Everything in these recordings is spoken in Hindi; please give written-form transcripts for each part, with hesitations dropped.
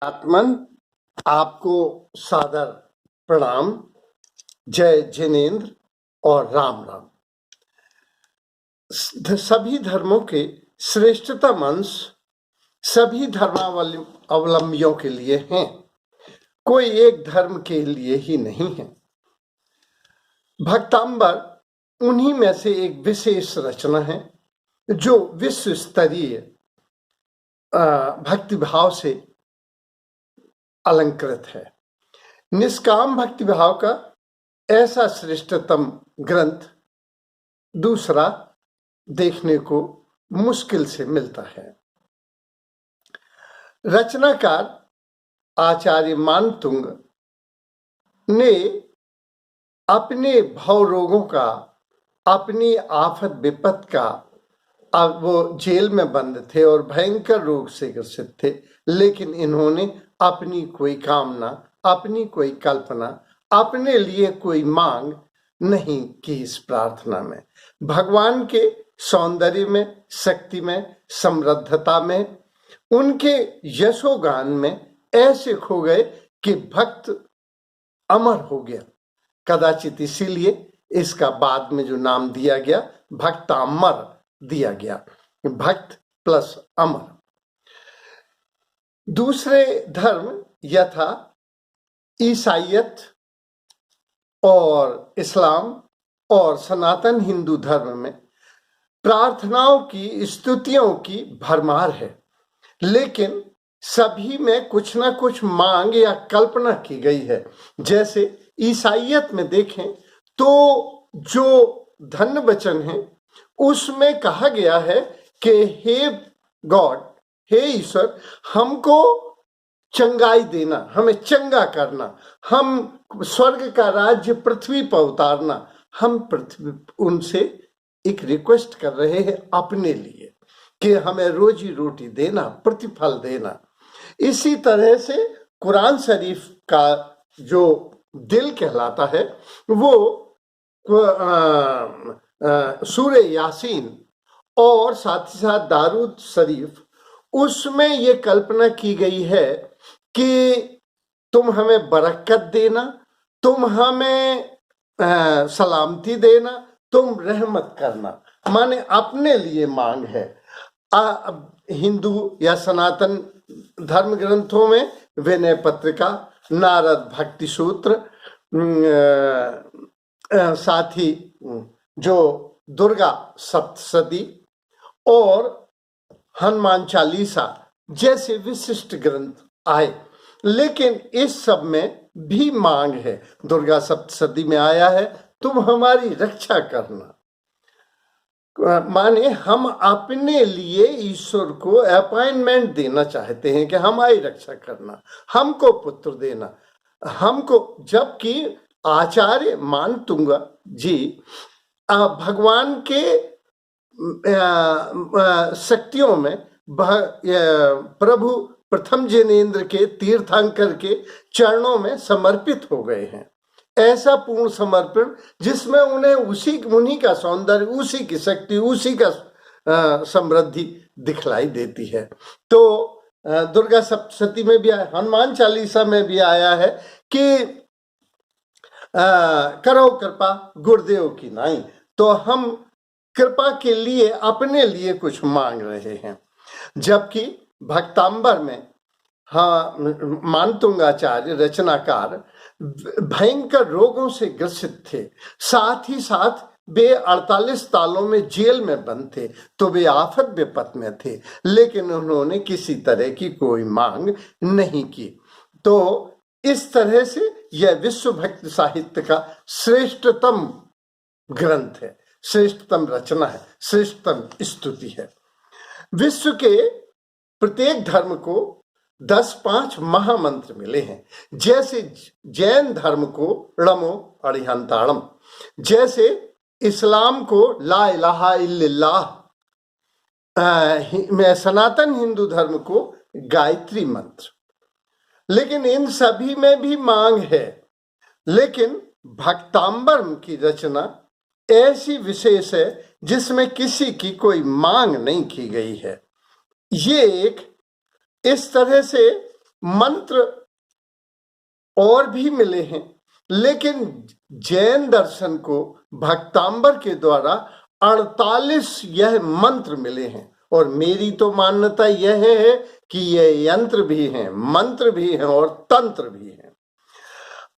आत्मन, आपको सादर प्रणाम। जय जिनेन्द्र और राम राम। सभी धर्मों के श्रेष्ठतम अंश सभी धर्मावलंबियों के लिए हैं, कोई एक धर्म के लिए ही नहीं है। भक्तांबर उन्हीं में से एक विशेष रचना है जो विश्व स्तरीय भक्तिभाव से अलंकृत है। निष्काम भक्तिभाव का ऐसा श्रेष्ठतम ग्रंथ दूसरा देखने को मुश्किल से मिलता है। रचनाकार आचार्य मानतुंग ने अपने भव रोगों का, अपनी आफत विपत का, अब वो जेल में बंद थे और भयंकर रोग से ग्रसित थे, लेकिन इन्होंने अपनी कोई कामना, अपनी कोई कल्पना, अपने लिए कोई मांग नहीं की। इस प्रार्थना में भगवान के सौंदर्य में, शक्ति में, समृद्धता में, उनके यशोगान में ऐसे खो गए कि भक्त अमर हो गया। कदाचित इसीलिए इसका बाद में जो नाम दिया गया भक्तामर दिया गया, भक्त प्लस अमर। दूसरे धर्म यथा ईसाईयत और इस्लाम और सनातन हिंदू धर्म में प्रार्थनाओं की, स्तुतियों की भरमार है, लेकिन सभी में कुछ ना कुछ मांग या कल्पना की गई है। जैसे ईसाईयत में देखें तो जो धन्य वचन है उसमें कहा गया है कि हे गॉड, हे ईश्वर, हमको चंगाई देना, हमें चंगा करना, हम स्वर्ग का राज्य पृथ्वी पर उतारना। हम पृथ्वी उनसे एक रिक्वेस्ट कर रहे हैं अपने लिए कि हमें रोजी रोटी देना, प्रतिफल देना। इसी तरह से कुरान शरीफ का जो दिल कहलाता है वो सूरे यासीन और साथ ही साथ दारूद शरीफ, उसमें ये कल्पना की गई है कि तुम हमें बरकत देना, तुम हमें सलामती देना, तुम रहमत करना, माने अपने लिए मांग है। हिंदू या सनातन धर्म ग्रंथों में विनय पत्रिका, नारद भक्ति सूत्र, साथ ही जो दुर्गा सप्तशती और हनुमान चालीसा जैसे विशिष्ट ग्रंथ आए, लेकिन इस सब में भी मांग है। दुर्गा सप्तशती में आया है तुम हमारी रक्षा करना, माने हम अपने लिए ईश्वर को अपॉइंटमेंट देना चाहते हैं कि हमारी रक्षा करना, हमको पुत्र देना, हमको। जबकि आचार्य मानतुंग जी भगवान के शक्तियों में प्रभु प्रथम जिनेन्द्र के तीर्थंकर के चरणों में समर्पित हो गए हैं। ऐसा पूर्ण समर्पण जिसमें उन्हें उन्हीं का सौंदर्य, उसी की शक्ति, उसी का समृद्धि दिखलाई देती है। तो दुर्गा सप्तशती में भी आया, हनुमान चालीसा में भी आया है कि करो कृपा गुरुदेव की नाई। तो हम कृपा के लिए अपने लिए कुछ मांग रहे हैं। जबकि भक्तांबर में मानतुंगाचार्य रचनाकार भयंकर रोगों से ग्रसित थे, साथ ही साथ वे 48 सालों में जेल में बंद थे, तो वे आफत विपत में थे, लेकिन उन्होंने किसी तरह की कोई मांग नहीं की। तो इस तरह से यह विश्व भक्ति साहित्य का श्रेष्ठतम ग्रंथ है, श्रेष्ठतम रचना है, श्रेष्ठतम स्तुति है। विश्व के प्रत्येक धर्म को 10-5 महामंत्र मिले हैं। जैसे जैन धर्म को णमो अरिहंताणम, जैसे इस्लाम को ला इलाहा इल्लल्लाह, में सनातन हिंदू धर्म को गायत्री मंत्र। लेकिन इन सभी में भी मांग है, लेकिन भक्तांबर की रचना ऐसी विशेष है जिसमें किसी की कोई मांग नहीं की गई है। ये एक इस तरह से मंत्र और भी मिले हैं, लेकिन जैन दर्शन को भक्तांबर के द्वारा 48 यह मंत्र मिले हैं। और मेरी तो मान्यता यह है कि यह यंत्र भी हैं, मंत्र भी हैं और तंत्र भी हैं।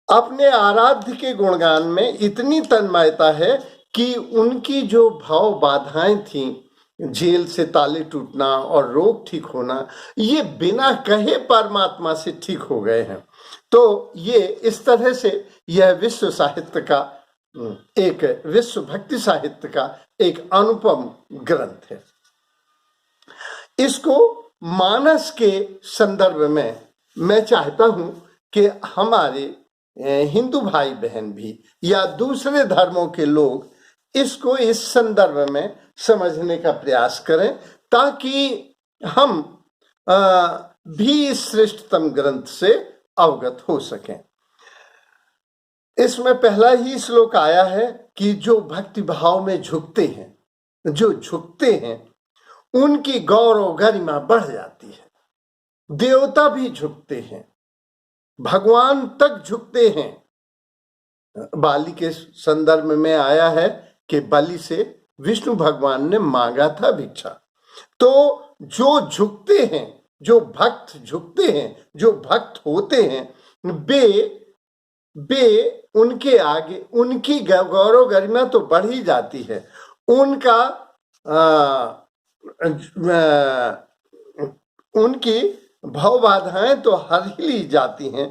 अपने आराध्य के गुणगान में इतनी तन्मयता है कि उनकी जो भाव बाधाएं थीं, जेल से ताले टूटना और रोग ठीक होना, ये बिना कहे परमात्मा से ठीक हो गए हैं। तो ये इस तरह से यह विश्व साहित्य का एक विश्व भक्ति साहित्य का एक अनुपम ग्रंथ है। इसको मानस के संदर्भ में मैं चाहता हूं कि हमारे हिंदू भाई बहन भी या दूसरे धर्मों के लोग इसको इस संदर्भ में समझने का प्रयास करें, ताकि हम भी इस श्रेष्ठतम ग्रंथ से अवगत हो सकें। इसमें पहला ही श्लोक आया है कि जो भक्ति भाव में झुकते हैं, जो झुकते हैं उनकी गौरव गरिमा बढ़ जाती है। देवता भी झुकते हैं, भगवान तक झुकते हैं। बाली के संदर्भ में आया है कि बलि से विष्णु भगवान ने मांगा था भिक्षा। तो जो झुकते हैं, जो भक्त झुकते हैं, जो भक्त होते हैं, बे उनके आगे उनकी गौरव गरिमा तो बढ़ ही जाती है। उनका उनकी भव बाधाएं तो हर ही ली जाती हैं।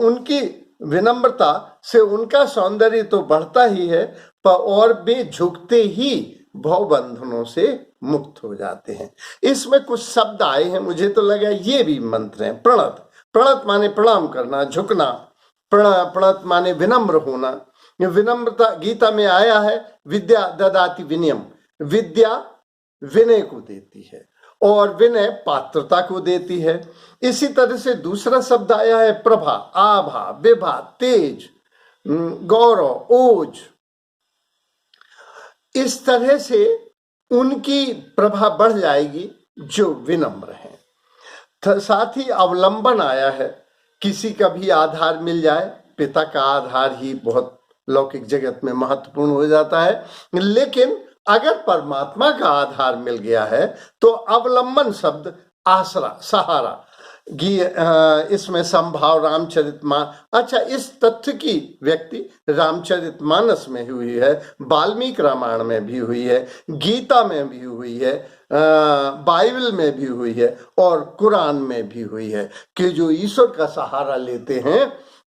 उनकी विनम्रता से उनका सौंदर्य तो बढ़ता ही है, पर और वे झुकते ही भव बंधनों से मुक्त हो जाते हैं। इसमें कुछ शब्द आए हैं, मुझे तो लगा ये भी मंत्र हैं। प्रणत, प्रणत माने प्रणाम करना, झुकना। प्रणत माने विनम्र होना। विनम्रता गीता में आया है, विद्या ददाति विनयम, विद्या विनय को देती है और विनय पात्रता को देती है। इसी तरह से दूसरा शब्द आया है प्रभा, आभा, विभा, तेज, गौरव, ओज। इस तरह से उनकी प्रभा बढ़ जाएगी जो विनम्र है। साथ ही अवलंबन आया है, किसी का भी आधार मिल जाए। पिता का आधार ही बहुत लौकिक जगत में महत्वपूर्ण हो जाता है, लेकिन अगर परमात्मा का आधार मिल गया है तो अवलंबन शब्द आसरा, सहारा। इसमें संभाव रामचरितमानस, अच्छा इस तथ्य की व्यक्ति रामचरितमानस में हुई है, वाल्मीकि रामायण में भी हुई है, गीता में भी हुई है, बाइबल में भी हुई है और कुरान में भी हुई है कि जो ईश्वर का सहारा लेते हैं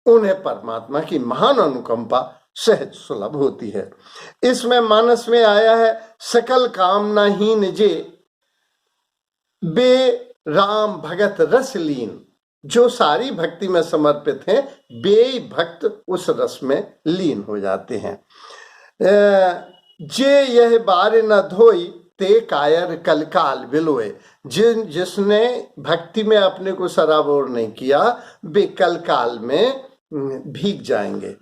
उन्हें परमात्मा की महान अनुकंपा सहज सुलभ होती है। इसमें मानस में आया है, सकल कामनाहीन जे बे राम भगत रस लीन। जो सारी भक्ति में समर्पित हैं, बे भक्त उस रस में लीन हो जाते हैं। जे यह बार न धोई ते कायर कलकाल विलोए। जिसने भक्ति में अपने को सराबोर नहीं किया, वे कलकाल में भीग जाएंगे।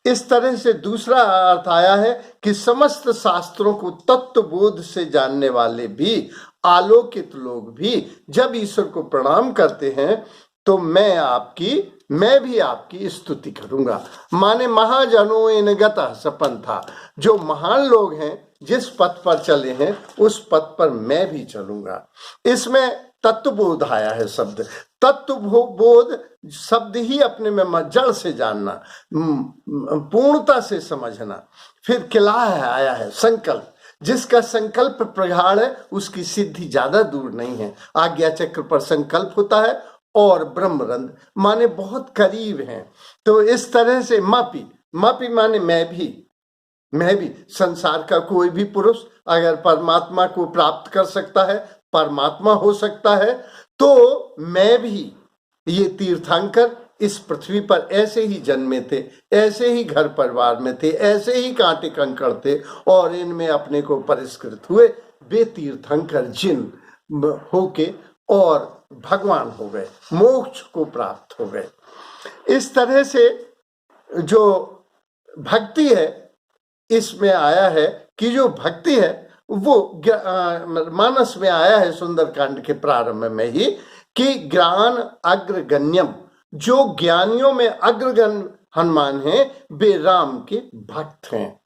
इस तरह से दूसरा अर्थ आया है कि समस्त शास्त्रों को तत्व बोध से जानने वाले भी, आलोकित लोग भी जब ईश्वर को प्रणाम करते हैं तो मैं भी आपकी स्तुति करूंगा। माने महाजनों इन गतः सपंथा, जो महान लोग हैं जिस पथ पर चले हैं उस पथ पर मैं भी चलूंगा। इसमें तत्वबोध आया है शब्द। तत्वबोध शब्द ही अपने में जड़ से जानना, पूर्णता से समझना। फिर किला आया है संकल्प। जिसका संकल्प प्रगाढ़ है उसकी सिद्धि ज्यादा दूर नहीं है। आज्ञा चक्र पर संकल्प होता है और ब्रह्मरंध्र माने बहुत करीब हैं। तो इस तरह से मापी माने मैं भी संसार का कोई भी पुरुष अगर परमात्मा को प्राप्त कर सकता है, परमात्मा हो सकता है, तो मैं भी ये तीर्थंकर इस पृथ्वी पर ऐसे ही जन्मे थे, ऐसे ही घर परिवार में थे, ऐसे ही कांटे कंकड़ थे और इनमें अपने को परिष्कृत हुए। वे तीर्थंकर जिन होके और भगवान हो गए, मोक्ष को प्राप्त हो गए। इस तरह से जो भक्ति है, इसमें आया है कि जो भक्ति है वो मानस में आया है सुंदरकांड के प्रारंभ में ही कि ज्ञान अग्रगण्यम, जो ज्ञानियों में अग्रगण्य हनुमान हैं वे राम के भक्त हैं।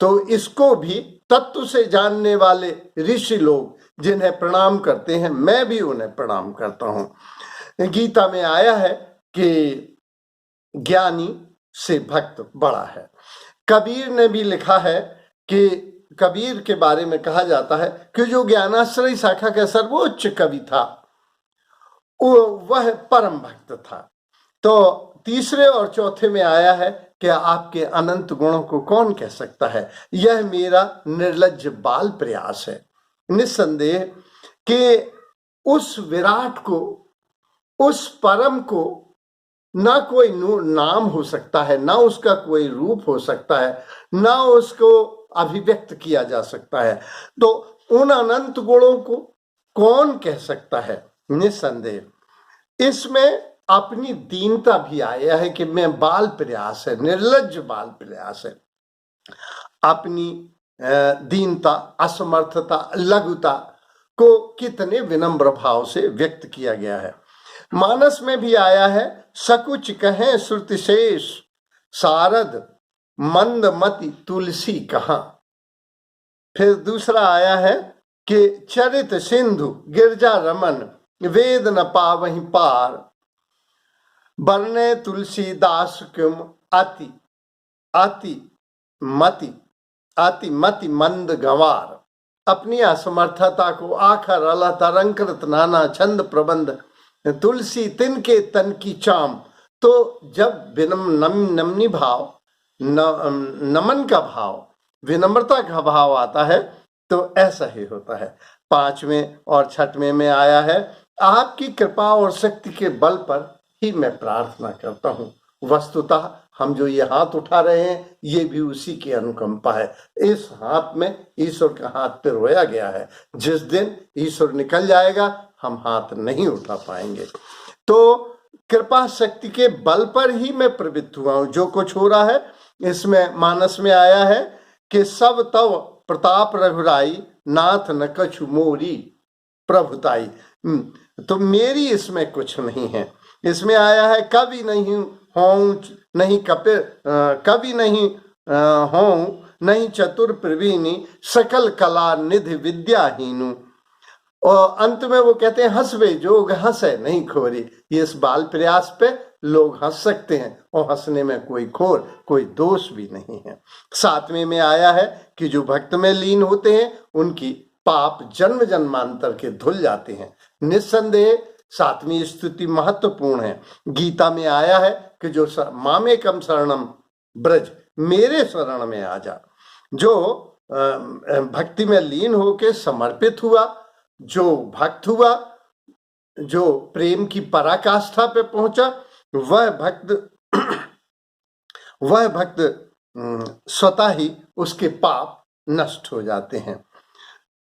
तो इसको भी तत्व से जानने वाले ऋषि लोग जिन्हें प्रणाम करते हैं, मैं भी उन्हें प्रणाम करता हूं। गीता में आया है कि ज्ञानी से भक्त बड़ा है। कबीर ने भी लिखा है कि कबीर के बारे में कहा जाता है कि जो ज्ञानाश्रय शाखा का सर्वोच्च कवि था वह परम भक्त था। तो तीसरे और चौथे में आया है कि आपके अनंत गुणों को कौन कह सकता है, यह मेरा निर्लज्ज बाल प्रयास है। निस्संदेह कि उस विराट को, उस परम को ना कोई नाम हो सकता है, ना उसका कोई रूप हो सकता है, ना उसको अभिव्यक्त किया जा सकता है। तो उन अनंत गुणों को कौन कह सकता है? निस्संदेह इसमें अपनी दीनता भी आया है कि मैं बाल प्रयास है, निर्लज्ज बाल प्रयास है। अपनी दीनता, असमर्थता, लघुता को कितने विनम्र भाव से व्यक्त किया गया है। मानस में भी आया है, सकुच कहें श्रुतिशेष सारद मंदमति तुलसी कहाँ। फिर दूसरा आया है कि चरित सिंधु गिरजा रमन वेद न पावहीं पार, बरने तुलसीदास क्युम अति अति मति अति मति मंद गंवार। अपनी असमर्थता को आखर अला तरंकृत नाना छंद प्रबंध तुलसी तिनके तन की चाम। तो जब नमनी भाव, नमन का भाव, विनम्रता का भाव आता है तो ऐसा ही होता है। पांचवें और छठवें में आया है, आपकी कृपा और शक्ति के बल पर ही मैं प्रार्थना करता हूँ। वस्तुतः हम जो ये हाथ उठा रहे हैं ये भी उसी की अनुकंपा है। इस हाथ में ईश्वर का हाथ पे रोया गया है। जिस दिन ईश्वर निकल जाएगा हम हाथ नहीं उठा पाएंगे। तो कृपा शक्ति के बल पर ही मैं प्रवृत्त हुआ हूं। जो कुछ हो रहा है इसमें मानस में आया है कि सब तव प्रताप रघुराई नाथ न कछु मोरी प्रभुताई। तो मेरी इसमें कुछ नहीं है। इसमें आया है, कवि नहीं हूं नहीं कवि नहीं हूं नहीं चतुर प्रवीणी सकल कला निधि विद्याहीनु। और अंत में वो कहते हैं, हंसवे जोग हंसे नहीं खोरी। ये इस बाल प्रयास पे लोग हंस सकते हैं और हंसने में कोई दोष भी नहीं है। सातवें में आया है कि जो भक्त में लीन होते हैं उनकी पाप जन्म जन्मांतर के धुल जाते हैं। निस्संदेह सातवीं स्तुति महत्वपूर्ण है। गीता में आया है कि जो मामेकम शरणम ब्रज, मेरे शरण में आ जा। जो भक्ति में लीन होके समर्पित हुआ, जो भक्त हुआ, जो प्रेम की पराकाष्ठा पे पहुंचा, वह भक्त स्वतः ही उसके पाप नष्ट हो जाते हैं।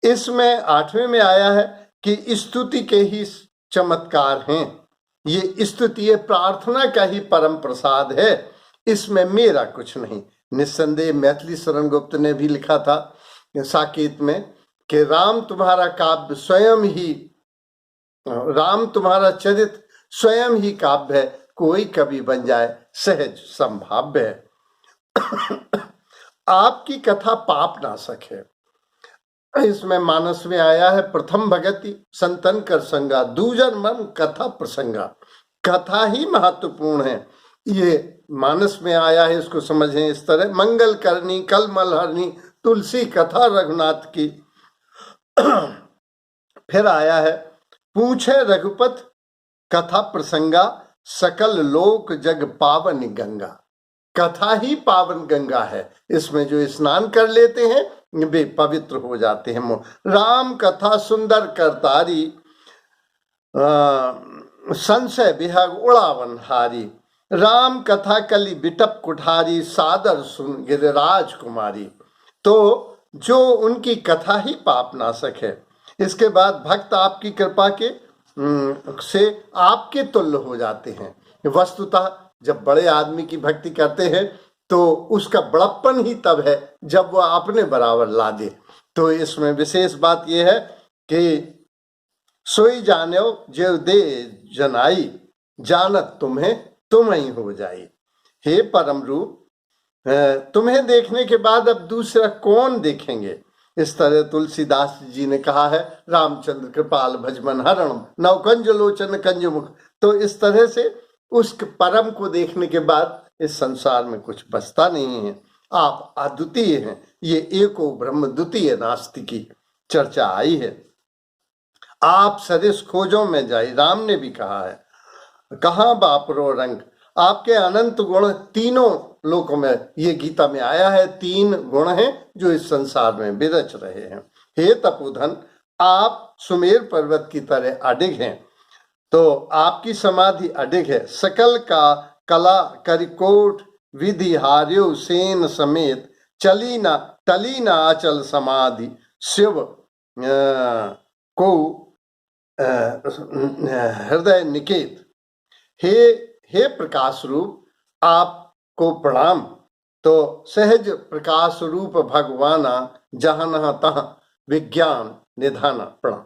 इसमें आठवें में आया है कि स्तुति के ही चमत्कार हैं। ये स्तुति, ये प्रार्थना का ही परम प्रसाद है, इसमें मेरा कुछ नहीं। निस्संदेह मैथिली शरण गुप्त ने भी लिखा था साकेत में कि राम तुम्हारा काव्य स्वयं ही, राम तुम्हारा चरित स्वयं ही काव्य है, कोई कवि बन जाए सहज संभाव्य है। आपकी कथा पाप नाशक है। इसमें मानस में आया है, प्रथम भगति संतन कर संगा दूजन मन कथा प्रसंगा। कथा ही महत्वपूर्ण है। ये मानस में आया है, इसको समझें इस तरह, मंगल करनी कल मलहरनी तुलसी कथा रघुनाथ की। फिर आया है, पूछे रघुपत कथा प्रसंगा सकल लोक जग पावन गंगा। कथा ही पावन गंगा है। इसमें जो स्नान कर लेते हैं वे पवित्र हो जाते हैं। राम कथा सुंदर करतारी संशय विहग उड़ावन हारी। राम कथा कली बिटप कुठारी सादर सुन गिरिराज कुमारी। तो जो उनकी कथा ही पाप नाशक है। इसके बाद भक्त आपकी कृपा के से आपके तुल्य हो जाते हैं। वस्तुतः जब बड़े आदमी की भक्ति करते हैं तो उसका बड़प्पन ही तब है जब वह अपने बराबर ला दे। तो इसमें विशेष बात यह है कि सोई जानो जेव दे जनाई, जानत तुम्हें तुम ही हो जाई। हे परम रूप, तुम्हें देखने के बाद अब दूसरा कौन देखेंगे। इस तरह तुलसीदास जी ने कहा है, रामचंद्र कृपाल भजमन हरणम नवकंज लोचन कंज मुख। तो इस तरह से उस परम को देखने के बाद इस संसार में कुछ बचता नहीं है। आप अद्वितीय हैं, ये एको ब्रह्म द्वितीय नास्ति की चर्चा आई है। आप सरिस खोजों में जाई, राम ने भी कहा है, कहाँ बापरो रंग। आपके अनंत गुण तीनों लोकों में, ये गीता में आया है, 3 गुण हैं जो इस संसार में विरच रहे हैं। हे तपोधन, आप सुमेर पर्वत की तरह अडिग हैं, तो आपकी समाधि अडिग है। सकल का कला करिकोट विधि हार्यो सेन समेत, चली ना टली ना अचल समाधि शिव को हृदय निकेत। हे प्रकाश रूप, आपको प्रणाम। तो सहज प्रकाश रूप भगवाना, जहां तहाँ विज्ञान निधाना। प्रणाम।